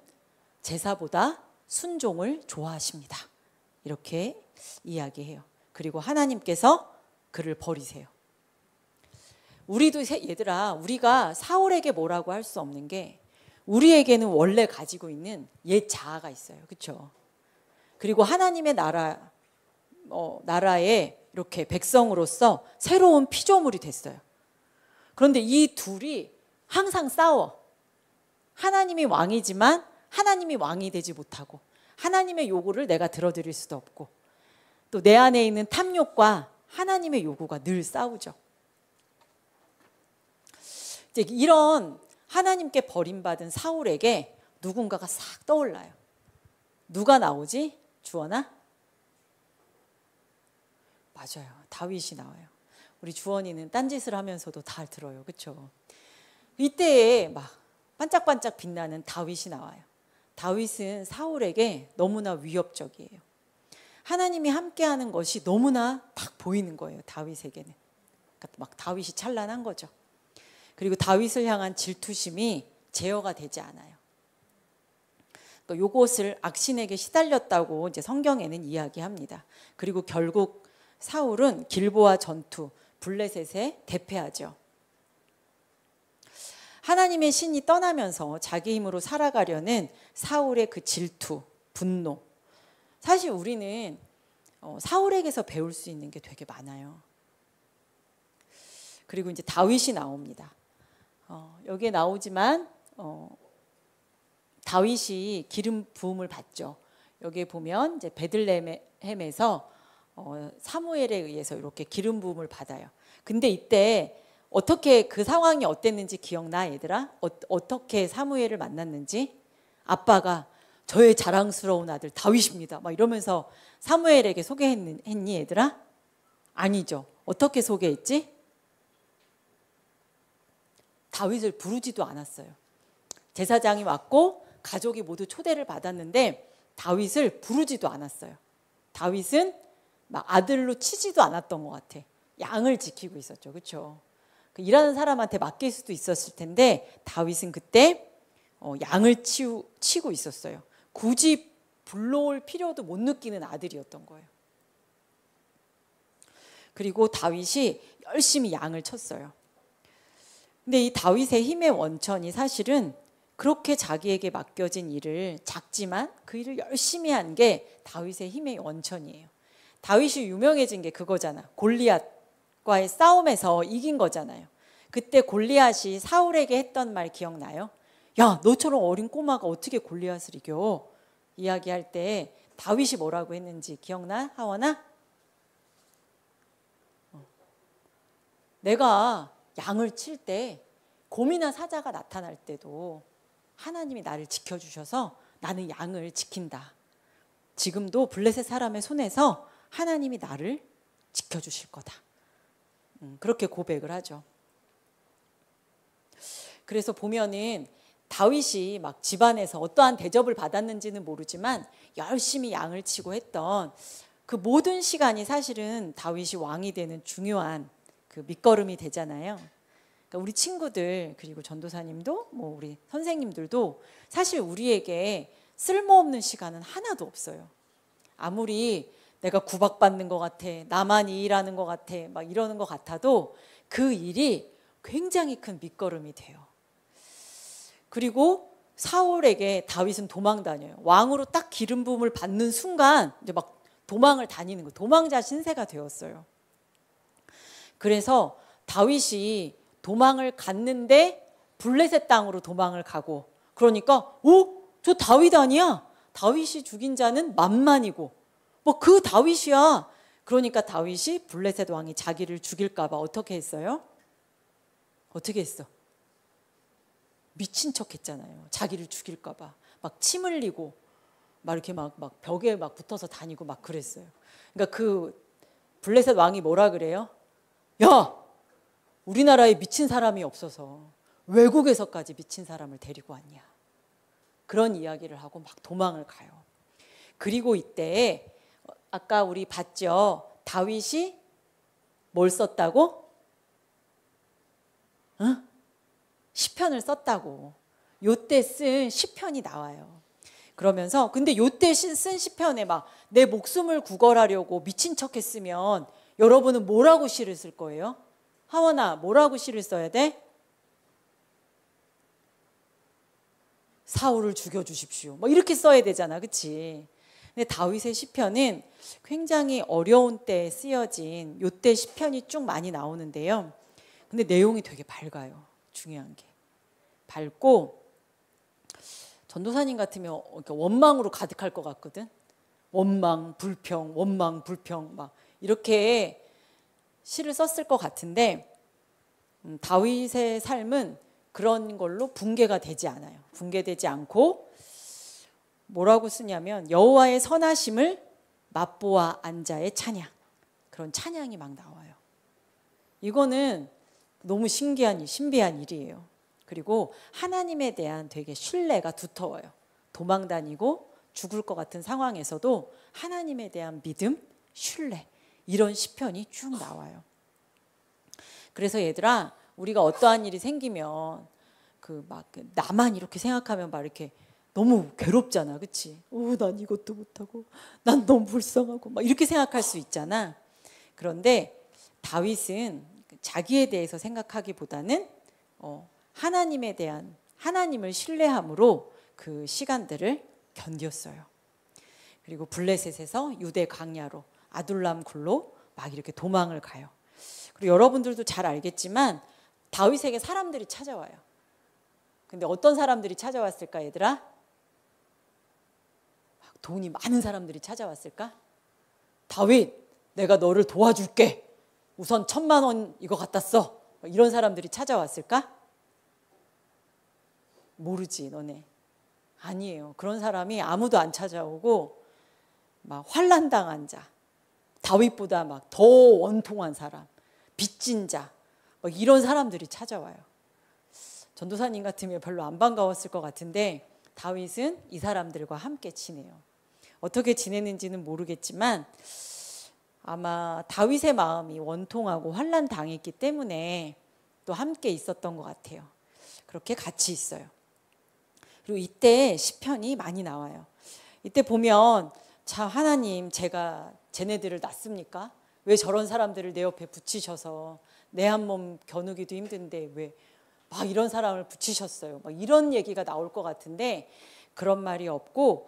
제사보다 순종을 좋아하십니다. 이렇게 이야기해요. 그리고 하나님께서 그를 버리세요. 우리도 얘들아, 우리가 사울에게 뭐라고 할 수 없는 게 우리에게는 원래 가지고 있는 옛 자아가 있어요. 그렇죠? 그리고 하나님의 나라에 이렇게 백성으로서 새로운 피조물이 됐어요. 그런데 이 둘이 항상 싸워. 하나님이 왕이지만 하나님이 왕이 되지 못하고 하나님의 요구를 내가 들어드릴 수도 없고 또 내 안에 있는 탐욕과 하나님의 요구가 늘 싸우죠. 이제 이런 하나님께 버림받은 사울에게 누군가가 싹 떠올라요. 누가 나오지? 주원아? 맞아요. 다윗이 나와요. 우리 주원이는 딴짓을 하면서도 다 들어요. 그렇죠? 이때에 막 반짝반짝 빛나는 다윗이 나와요. 다윗은 사울에게 너무나 위협적이에요. 하나님이 함께하는 것이 너무나 딱 보이는 거예요. 다윗에게는. 그러니까 막 다윗이 찬란한 거죠. 그리고 다윗을 향한 질투심이 제어가 되지 않아요. 그러니까 요것을 악신에게 시달렸다고 이제 성경에는 이야기합니다. 그리고 결국 사울은 길보아 전투, 블레셋에 대패하죠. 하나님의 신이 떠나면서 자기 힘으로 살아가려는 사울의 그 질투, 분노. 사실 우리는 사울에게서 배울 수 있는 게 되게 많아요. 그리고 이제 다윗이 나옵니다. 여기에 나오지만 다윗이 기름 부음을 받죠. 여기에 보면 이제 베들레헴에서 사무엘에 의해서 이렇게 기름 부음을 받아요. 근데 이때 어떻게 그 상황이 어땠는지 기억나 얘들아? 어떻게 사무엘을 만났는지? 아빠가 저의 자랑스러운 아들 다윗입니다 막 이러면서 사무엘에게 소개했니 얘들아? 아니죠. 어떻게 소개했지? 다윗을 부르지도 않았어요. 제사장이 왔고 가족이 모두 초대를 받았는데 다윗을 부르지도 않았어요. 다윗은 막 아들로 치지도 않았던 것 같아. 양을 지키고 있었죠. 그렇죠? 일하는 사람한테 맡길 수도 있었을 텐데 다윗은 그때 양을 치고 있었어요. 굳이 불러올 필요도 못 느끼는 아들이었던 거예요. 그리고 다윗이 열심히 양을 쳤어요. 근데 이 다윗의 힘의 원천이 사실은 그렇게 자기에게 맡겨진 일을 작지만 그 일을 열심히 한 게 다윗의 힘의 원천이에요. 다윗이 유명해진 게 그거잖아. 골리앗과의 싸움에서 이긴 거잖아요. 그때 골리앗이 사울에게 했던 말 기억나요? 야, 너처럼 어린 꼬마가 어떻게 골리앗을 이겨? 이야기할 때 다윗이 뭐라고 했는지 기억나? 하원아? 내가 양을 칠 때 곰이나 사자가 나타날 때도 하나님이 나를 지켜주셔서 나는 양을 지킨다. 지금도 블레셋 사람의 손에서 하나님이 나를 지켜주실 거다. 그렇게 고백을 하죠. 그래서 보면은 다윗이 막 집안에서 어떠한 대접을 받았는지는 모르지만 열심히 양을 치고 했던 그 모든 시간이 사실은 다윗이 왕이 되는 중요한 그 밑거름이 되잖아요. 그러니까 우리 친구들 그리고 전도사님도 뭐 우리 선생님들도 사실 우리에게 쓸모없는 시간은 하나도 없어요. 아무리 내가 구박받는 것 같아, 나만 이 일하는 것 같아 막 이러는 것 같아도 그 일이 굉장히 큰 밑거름이 돼요. 그리고 사울에게 다윗은 도망 다녀요. 왕으로 딱 기름 부음을 받는 순간 이제 막 도망을 다니는 거예요. 도망자 신세가 되었어요. 그래서 다윗이 도망을 갔는데 블레셋 땅으로 도망을 가고 그러니까 저 다윗 아니야? 다윗이 죽인 자는 만만이고 뭐 그 다윗이야. 그러니까 다윗이 블레셋 왕이 자기를 죽일까 봐 어떻게 했어요? 어떻게 했어? 미친 척 했잖아요. 자기를 죽일까 봐. 막 침 흘리고 막 이렇게 막 벽에 막 붙어서 다니고 막 그랬어요. 그러니까 그 블레셋 왕이 뭐라 그래요? 야! 우리나라에 미친 사람이 없어서 외국에서까지 미친 사람을 데리고 왔냐. 그런 이야기를 하고 막 도망을 가요. 그리고 이때 아까 우리 봤죠? 다윗이 뭘 썼다고? 시편을 썼다고. 요때 쓴 시편이 나와요. 그러면서 근데 요때 쓴 시편에 막 내 목숨을 구걸하려고 미친 척 했으면 여러분은 뭐라고 시를 쓸 거예요? 하원아, 뭐라고 시를 써야 돼? 사울을 죽여주십시오. 뭐 이렇게 써야 되잖아. 그치? 근데 다윗의 시편은 굉장히 어려운 때에 쓰여진 요때 시편이 쭉 많이 나오는데요. 근데 내용이 되게 밝아요. 중요한 게. 밝고 전도사님 같으면 원망으로 가득할 것 같거든. 원망, 불평, 원망, 불평 막 이렇게 시를 썼을 것 같은데 다윗의 삶은 그런 걸로 붕괴가 되지 않아요. 붕괴되지 않고 뭐라고 쓰냐면 여호와의 선하심을 맛보아 앉아의 찬양. 그런 찬양이 막 나와요. 이거는 너무 신비한 일이에요. 그리고 하나님에 대한 되게 신뢰가 두터워요. 도망 다니고 죽을 것 같은 상황에서도 하나님에 대한 믿음, 신뢰 이런 시편이 쭉 나와요. 그래서 얘들아, 우리가 어떠한 일이 생기면 나만 이렇게 생각하면 막 이렇게 너무 괴롭잖아, 그렇지? 난 이것도 못하고, 난 너무 불쌍하고, 막 이렇게 생각할 수 있잖아. 그런데 다윗은 자기에 대해서 생각하기보다는 하나님을 신뢰함으로 그 시간들을 견뎠어요. 그리고 블레셋에서 유대 광야로 아둘람 굴로 막 이렇게 도망을 가요. 그리고 여러분들도 잘 알겠지만 다윗에게 사람들이 찾아와요. 근데 어떤 사람들이 찾아왔을까, 얘들아? 돈이 많은 사람들이 찾아왔을까? 다윗, 내가 너를 도와줄게. 우선 1,000만 원 이거 갖다 써. 이런 사람들이 찾아왔을까? 모르지 너네. 아니에요. 그런 사람이 아무도 안 찾아오고 막 환난당한 자, 다윗보다 막 더 원통한 사람, 빚진 자, 막 이런 사람들이 찾아와요. 전도사님 같으면 별로 안 반가웠을 것 같은데 다윗은 이 사람들과 함께 지내요. 어떻게 지내는지는 모르겠지만 아마 다윗의 마음이 원통하고 환난 당했기 때문에 또 함께 있었던 것 같아요. 그렇게 같이 있어요. 그리고 이때 시편이 많이 나와요. 이때 보면 참 하나님 제가 쟤네들을 낳습니까? 왜 저런 사람들을 내 옆에 붙이셔서 내 한 몸 겨누기도 힘든데 왜 막 이런 사람을 붙이셨어요. 막 이런 얘기가 나올 것 같은데 그런 말이 없고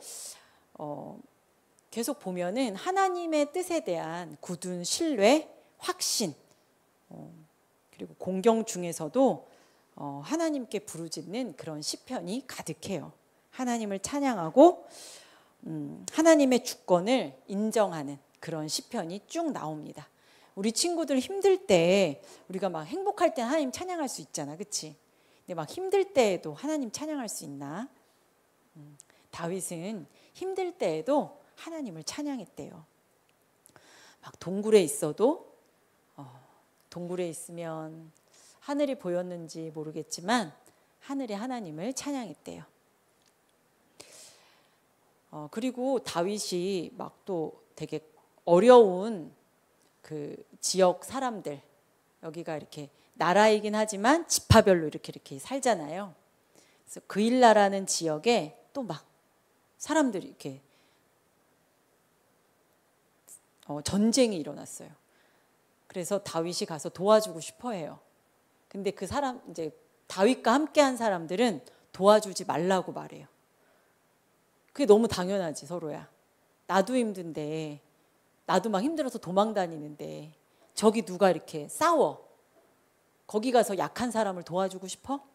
계속 보면은 하나님의 뜻에 대한 굳은 신뢰, 확신 그리고 공경 중에서도 하나님께 부르짖는 그런 시편이 가득해요. 하나님을 찬양하고 하나님의 주권을 인정하는 그런 시편이 쭉 나옵니다. 우리 친구들 힘들 때 우리가 막 행복할 때 하나님 찬양할 수 있잖아, 그렇지? 근데 막 힘들 때에도 하나님 찬양할 수 있나? 다윗은 힘들 때에도 하나님을 찬양했대요. 막 동굴에 있어도 동굴에 있으면 하늘이 보였는지 모르겠지만 하늘의 하나님을 찬양했대요. 그리고 다윗이 막 또 되게 어려운 그 지역 사람들, 여기가 이렇게 나라이긴 하지만 지파별로 이렇게 살잖아요. 그래서 그일라라는 지역에 또 막 사람들이 이렇게 전쟁이 일어났어요. 그래서 다윗이 가서 도와주고 싶어 해요. 근데 그 사람, 이제 다윗과 함께한 사람들은 도와주지 말라고 말해요. 그게 너무 당연하지, 서로야. 나도 힘든데, 나도 막 힘들어서 도망 다니는데 저기 누가 이렇게 싸워. 거기 가서 약한 사람을 도와주고 싶어?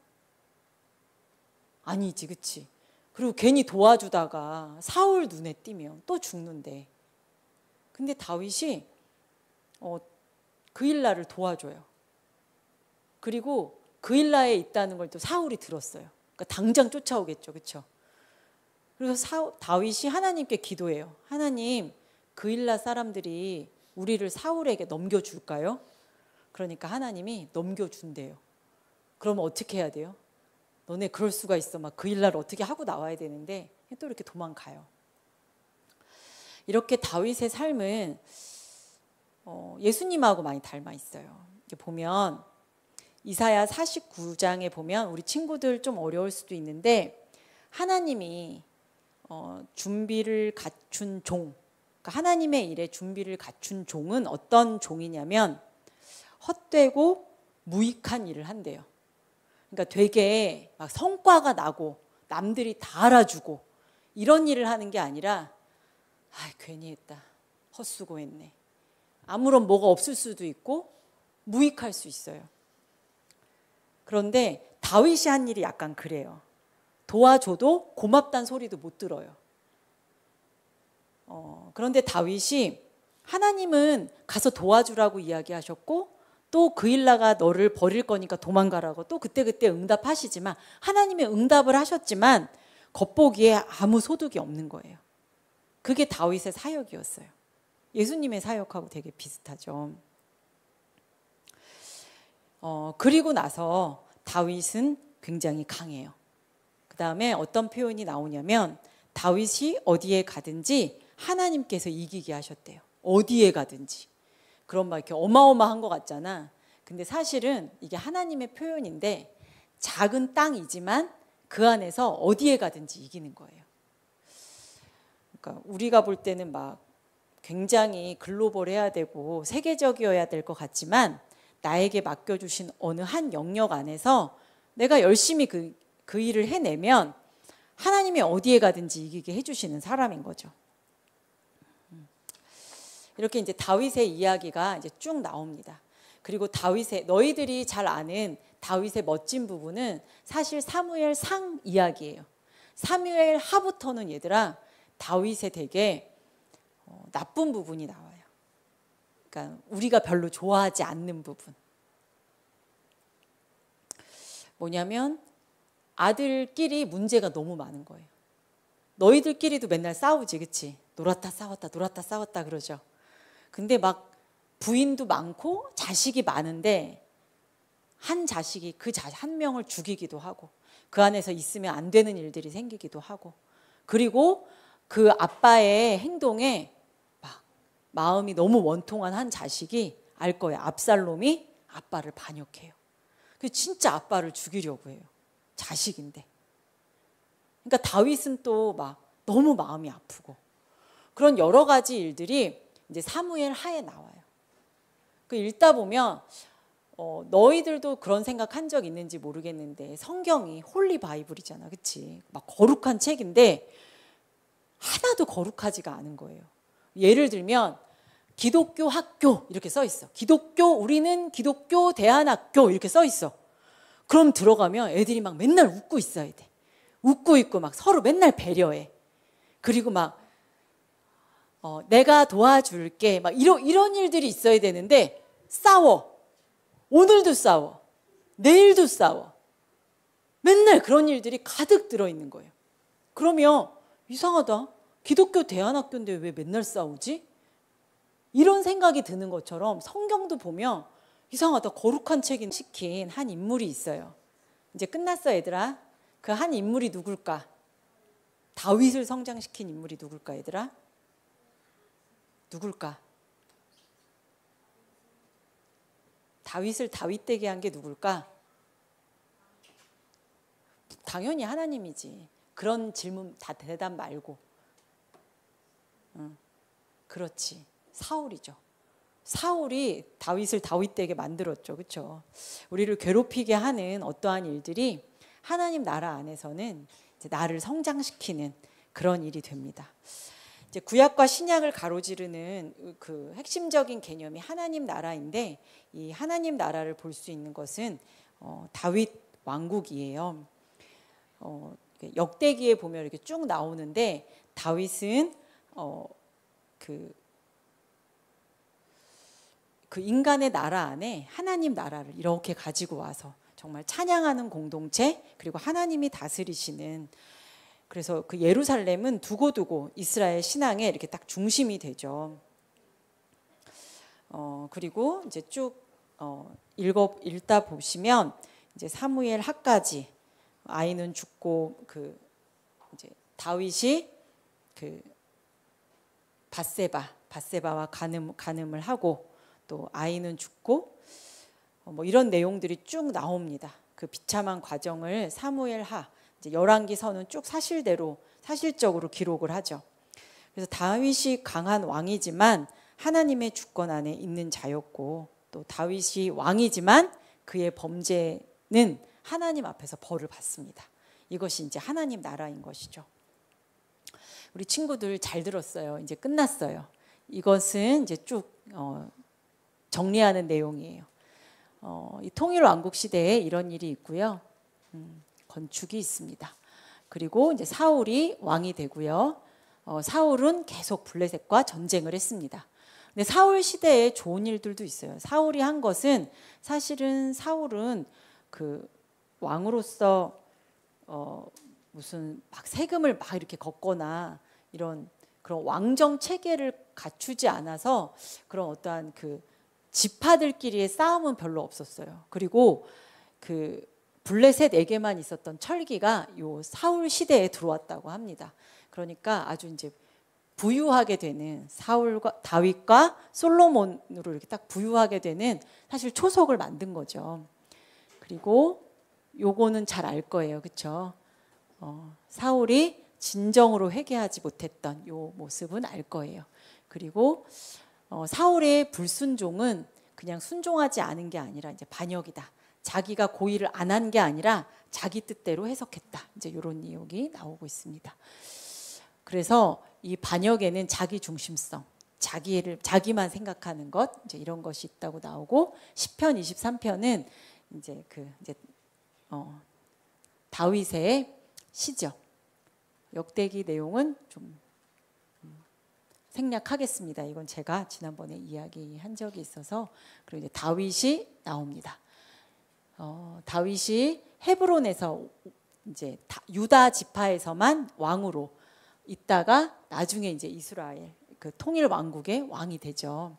아니지, 그치? 그리고 괜히 도와주다가 사울 눈에 띄면 또 죽는데. 근데 다윗이 그일라를 도와줘요. 그리고 그일라에 있다는 걸 또 사울이 들었어요. 그러니까 당장 쫓아오겠죠, 그렇죠? 그래서 다윗이 하나님께 기도해요. 하나님, 그일라 사람들이 우리를 사울에게 넘겨줄까요? 그러니까 하나님이 넘겨준대요. 그러면 어떻게 해야 돼요? 너네 그럴 수가 있어. 막 그일라를 어떻게 하고 나와야 되는데 또 이렇게 도망가요. 이렇게 다윗의 삶은 예수님하고 많이 닮아 있어요. 보면 이사야 49장에 보면 우리 친구들 좀 어려울 수도 있는데 하나님이 준비를 갖춘 종, 그러니까 하나님의 일에 준비를 갖춘 종은 어떤 종이냐면 헛되고 무익한 일을 한대요. 그러니까 되게 막 성과가 나고 남들이 다 알아주고 이런 일을 하는 게 아니라 괜히 했다, 헛수고했네, 아무런 뭐가 없을 수도 있고 무익할 수 있어요. 그런데 다윗이 한 일이 약간 그래요. 도와줘도 고맙다는 소리도 못 들어요. 그런데 다윗이 하나님은 가서 도와주라고 이야기하셨고 또 그일라가 너를 버릴 거니까 도망가라고 또 그때그때 응답하시지만 하나님의 응답을 하셨지만 겉보기에 아무 소득이 없는 거예요. 그게 다윗의 사역이었어요. 예수님의 사역하고 되게 비슷하죠. 그리고 나서 다윗은 굉장히 강해요. 그 다음에 어떤 표현이 나오냐면 다윗이 어디에 가든지 하나님께서 이기게 하셨대요. 어디에 가든지. 그럼 막 이렇게 어마어마한 것 같잖아. 근데 사실은 이게 하나님의 표현인데 작은 땅이지만 그 안에서 어디에 가든지 이기는 거예요. 그러니까 우리가 볼 때는 막 굉장히 글로벌해야 되고 세계적이어야 될 것 같지만 나에게 맡겨주신 어느 한 영역 안에서 내가 열심히 그 일을 해내면 하나님이 어디에 가든지 이기게 해주시는 사람인 거죠. 이렇게 이제 다윗의 이야기가 이제 쭉 나옵니다. 그리고 너희들이 잘 아는 다윗의 멋진 부분은 사실 사무엘 상 이야기예요. 사무엘 하부터는 얘들아 다윗의 되게 나쁜 부분이 나와요. 그러니까 우리가 별로 좋아하지 않는 부분. 뭐냐면 아들끼리 문제가 너무 많은 거예요. 너희들끼리도 맨날 싸우지, 그치? 놀았다 싸웠다 놀았다 싸웠다 그러죠. 근데 막 부인도 많고 자식이 많은데 한 자식이 그 한 명을 죽이기도 하고 그 안에서 있으면 안 되는 일들이 생기기도 하고, 그리고 그 아빠의 행동에 막 마음이 너무 원통한 한 자식이 알 거예요. 압살롬이 아빠를 반역해요. 그 진짜 아빠를 죽이려고 해요. 자식인데. 그러니까 다윗은 또 막 너무 마음이 아프고 그런 여러 가지 일들이 이제 사무엘 하에 나와요. 그 읽다 보면 너희들도 그런 생각한 적 있는지 모르겠는데 성경이 홀리 바이블이잖아, 그치? 막 거룩한 책인데 하나도 거룩하지가 않은 거예요. 예를 들면 기독교 학교 이렇게 써 있어. 우리는 기독교 대안학교 이렇게 써 있어. 그럼 들어가면 애들이 막 맨날 웃고 있어야 돼. 웃고 있고 막 서로 맨날 배려해. 그리고 막 내가 도와줄게 막 이런 일들이 있어야 되는데 싸워. 오늘도 싸워. 내일도 싸워. 맨날 그런 일들이 가득 들어있는 거예요. 그러면 이상하다. 기독교 대안학교인데 왜 맨날 싸우지? 이런 생각이 드는 것처럼 성경도 보면 이상하다. 거룩한 책인 시킨 한 인물이 있어요. 이제 끝났어, 얘들아. 그 한 인물이 누굴까? 다윗을 성장시킨 인물이 누굴까, 얘들아? 누굴까? 다윗을 다윗되게 한 게 누굴까? 당연히 하나님이지. 그런 질문 다 대답 말고. 그렇지. 사울이죠. 사울이 다윗을 다윗되게 만들었죠. 그렇죠? 우리를 괴롭히게 하는 어떠한 일들이 하나님 나라 안에서는 이제 나를 성장시키는 그런 일이 됩니다. 이제 구약과 신약을 가로지르는 그 핵심적인 개념이 하나님 나라인데, 이 하나님 나라를 볼 수 있는 것은 다윗 왕국이에요. 역대기에 보면 이렇게 쭉 나오는데 다윗은 그 인간의 나라 안에 하나님 나라를 이렇게 가지고 와서 정말 찬양하는 공동체, 그리고 하나님이 다스리시는, 그래서 그 예루살렘은 두고두고 이스라엘 신앙의 이렇게 딱 중심이 되죠. 그리고 이제 쭉 읽다 보시면 이제 사무엘 하까지 아이는 죽고 그 이제 다윗이 그 밧세바와 간음을 하고 또 아이는 죽고 뭐 이런 내용들이 쭉 나옵니다. 그 비참한 과정을 사무엘하, 이제 열왕기서는 쭉 사실적으로 기록을 하죠. 그래서 다윗이 강한 왕이지만 하나님의 주권 안에 있는 자였고, 또 다윗이 왕이지만 그의 범죄는 하나님 앞에서 벌을 받습니다. 이것이 이제 하나님 나라인 것이죠. 우리 친구들 잘 들었어요. 이제 끝났어요. 이것은 이제 쭉 정리하는 내용이에요. 이 통일왕국 시대에 이런 일이 있고요. 건축이 있습니다. 그리고 이제 사울이 왕이 되고요. 사울은 계속 블레셋과 전쟁을 했습니다. 근데 사울 시대에 좋은 일들도 있어요. 사울이 한 것은 사실은 사울은 그 왕으로서 무슨 막 세금을 막 이렇게 걷거나 이런 그런 왕정 체계를 갖추지 않아서 그런 어떠한 그 지파들끼리의 싸움은 별로 없었어요. 그리고 그 블레셋에게만 있었던 철기가 요 사울 시대에 들어왔다고 합니다. 그러니까 아주 이제 부유하게 되는, 사울과 다윗과 솔로몬으로 이렇게 딱 부유하게 되는 사실 초석을 만든 거죠. 그리고 요거는 잘 알 거예요, 그렇죠? 사울이 진정으로 회개하지 못했던 요 모습은 알 거예요. 그리고 사울의 불순종은 그냥 순종하지 않은 게 아니라 이제 반역이다. 자기가 고의를 안 한 게 아니라 자기 뜻대로 해석했다. 이제 이런 내용이 나오고 있습니다. 그래서 이 반역에는 자기 중심성, 자기만 생각하는 것, 이제 이런 것이 있다고 나오고, 시편 23편은 이제 다윗의 시죠. 역대기 내용은 좀 생략하겠습니다. 이건 제가 지난번에 이야기한 적이 있어서. 그리고 이제 다윗이 나옵니다. 다윗이 헤브론에서 이제 유다 지파에서만 왕으로 있다가 나중에 이제 이스라엘 그 통일 왕국의 왕이 되죠.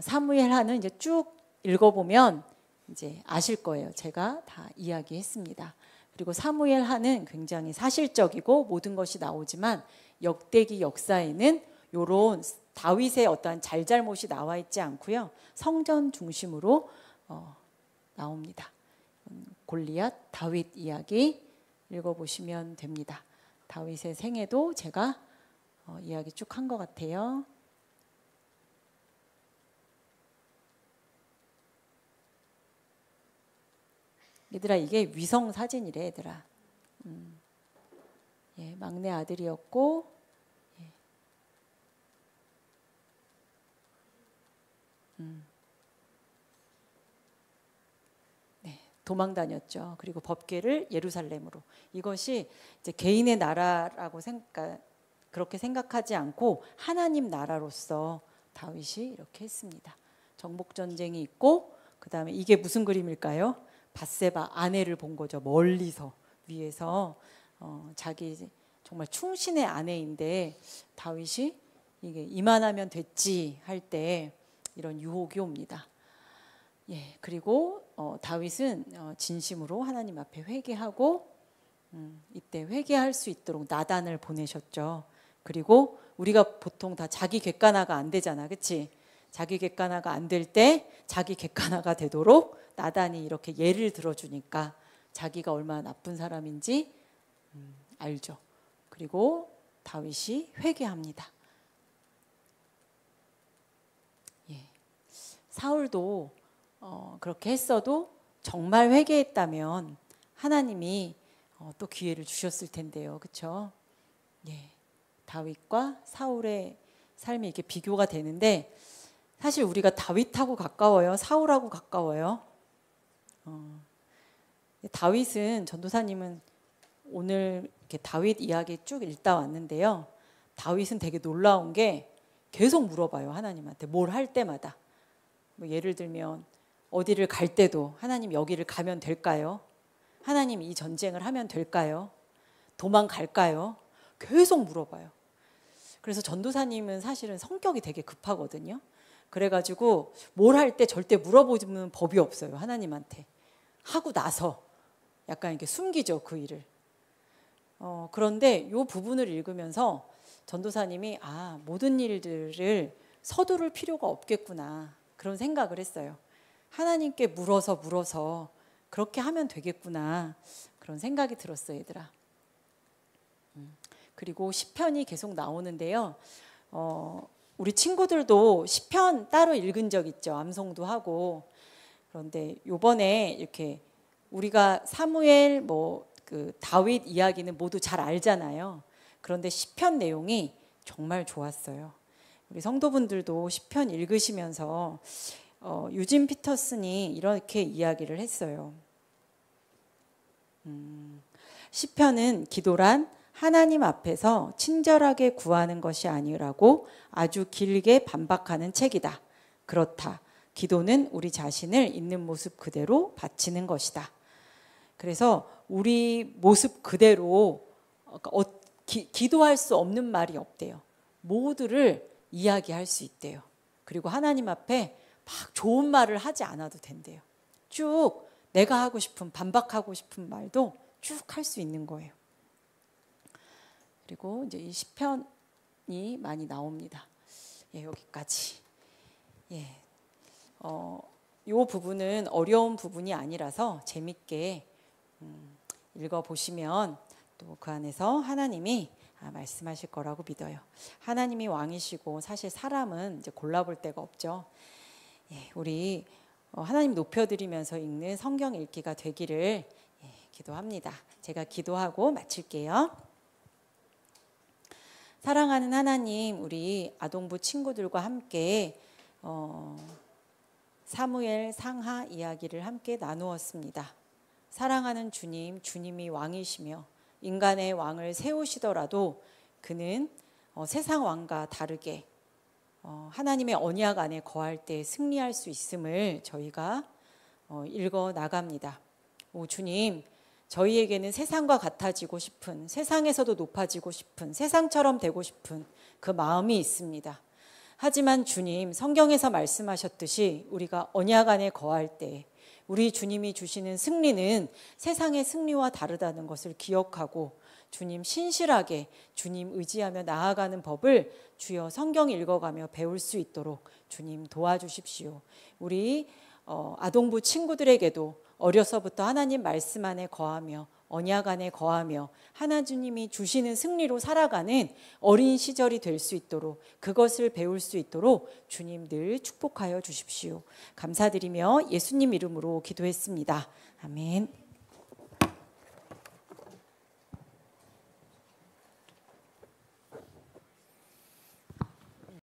사무엘하는 이제 쭉 읽어보면 이제 아실 거예요. 제가 다 이야기했습니다. 그리고 사무엘하는 굉장히 사실적이고 모든 것이 나오지만 역대기 역사에는 이런 다윗의 어떠한 잘잘못이 나와 있지 않고요. 성전 중심으로 나옵니다. 골리앗, 다윗 이야기 읽어보시면 됩니다. 다윗의 생애도 제가 이야기 쭉 한 것 같아요. 얘들아, 이게 위성 사진이래, 얘들아. 예, 막내 아들이었고, 예. 네, 도망 다녔죠. 그리고 법궤를 예루살렘으로. 이것이 이제 개인의 나라라고 그렇게 생각하지 않고 하나님 나라로서 다윗이 이렇게 했습니다. 정복 전쟁이 있고, 그 다음에 이게 무슨 그림일까요? 밧세바 아내를 본 거죠. 멀리서 위에서 자기 정말 충신의 아내인데 다윗이 이게 이만하면 됐지 할 때 이런 유혹이 옵니다. 예, 그리고 다윗은 진심으로 하나님 앞에 회개하고 이때 회개할 수 있도록 나단을 보내셨죠. 그리고 우리가 보통 다 자기 객관화가 안 되잖아, 그렇지? 자기 객관화가 안 될 때 자기 객관화가 되도록 나단이 이렇게 예를 들어주니까 자기가 얼마나 나쁜 사람인지 알죠. 그리고 다윗이 회개합니다. 예. 사울도 그렇게 했어도 정말 회개했다면 하나님이 또 기회를 주셨을 텐데요, 그렇죠? 예. 다윗과 사울의 삶이 이렇게 비교가 되는데 사실 우리가 다윗하고 가까워요, 사울하고 가까워요? 다윗은 전도사님은 오늘 이렇게 다윗 이야기 쭉 읽다 왔는데요. 다윗은 되게 놀라운 게 계속 물어봐요, 하나님한테. 뭘 할 때마다. 뭐 예를 들면 어디를 갈 때도 하나님 여기를 가면 될까요? 하나님 이 전쟁을 하면 될까요? 도망갈까요? 계속 물어봐요. 그래서 전도사님은 사실은 성격이 되게 급하거든요. 그래가지고 뭘 할 때 절대 물어보는 법이 없어요, 하나님한테. 하고 나서 약간 이렇게 숨기죠, 그 일을. 그런데 이 부분을 읽으면서 전도사님이 모든 일들을 서두를 필요가 없겠구나 그런 생각을 했어요. 하나님께 물어서 그렇게 하면 되겠구나 그런 생각이 들었어요, 얘들아. 그리고 시편이 계속 나오는데요. 우리 친구들도 시편 따로 읽은 적 있죠. 암송도 하고. 그런데 요번에 이렇게 우리가 사무엘 그 다윗 이야기는 모두 잘 알잖아요. 그런데 시편 내용이 정말 좋았어요. 우리 성도분들도 시편 읽으시면서 유진 피터슨이 이렇게 이야기를 했어요. 시편은 기도란 하나님 앞에서 친절하게 구하는 것이 아니라고 아주 길게 반박하는 책이다. 그렇다. 기도는 우리 자신을 있는 모습 그대로 바치는 것이다. 그래서 우리 모습 그대로 기도할 수 없는 말이 없대요. 모두를 이야기할 수 있대요. 그리고 하나님 앞에 막 좋은 말을 하지 않아도 된대요. 쭉 내가 하고 싶은 반박하고 싶은 말도 쭉 할 수 있는 거예요. 그리고 이제 이 시편이 많이 나옵니다. 예, 여기까지. 예. 이 부분은 어려운 부분이 아니라서 재밌게 읽어보시면 또 그 안에서 하나님이 말씀하실 거라고 믿어요. 하나님이 왕이시고 사실 사람은 이제 골라볼 데가 없죠. 예, 우리 하나님 높여드리면서 읽는 성경 읽기가 되기를 기도합니다. 제가 기도하고 마칠게요. 사랑하는 하나님, 우리 아동부 친구들과 함께 사무엘 상하 이야기를 함께 나누었습니다. 사랑하는 주님, 주님이 왕이시며 인간의 왕을 세우시더라도 그는 세상 왕과 다르게 하나님의 언약 안에 거할 때 승리할 수 있음을 저희가 읽어 나갑니다. 오 주님, 저희에게는 세상과 같아지고 싶은, 세상에서도 높아지고 싶은, 세상처럼 되고 싶은 그 마음이 있습니다. 하지만 주님, 성경에서 말씀하셨듯이 우리가 언약 안에 거할 때 우리 주님이 주시는 승리는 세상의 승리와 다르다는 것을 기억하고 주님 신실하게 주님 의지하며 나아가는 법을 주여 성경 읽어가며 배울 수 있도록 주님 도와주십시오. 우리 아동부 친구들에게도 어려서부터 하나님 말씀 안에 거하며 언약 안에 거하며 하나님이 주시는 승리로 살아가는 어린 시절이 될 수 있도록 그것을 배울 수 있도록 주님 늘 축복하여 주십시오. 감사드리며 예수님 이름으로 기도했습니다. 아멘.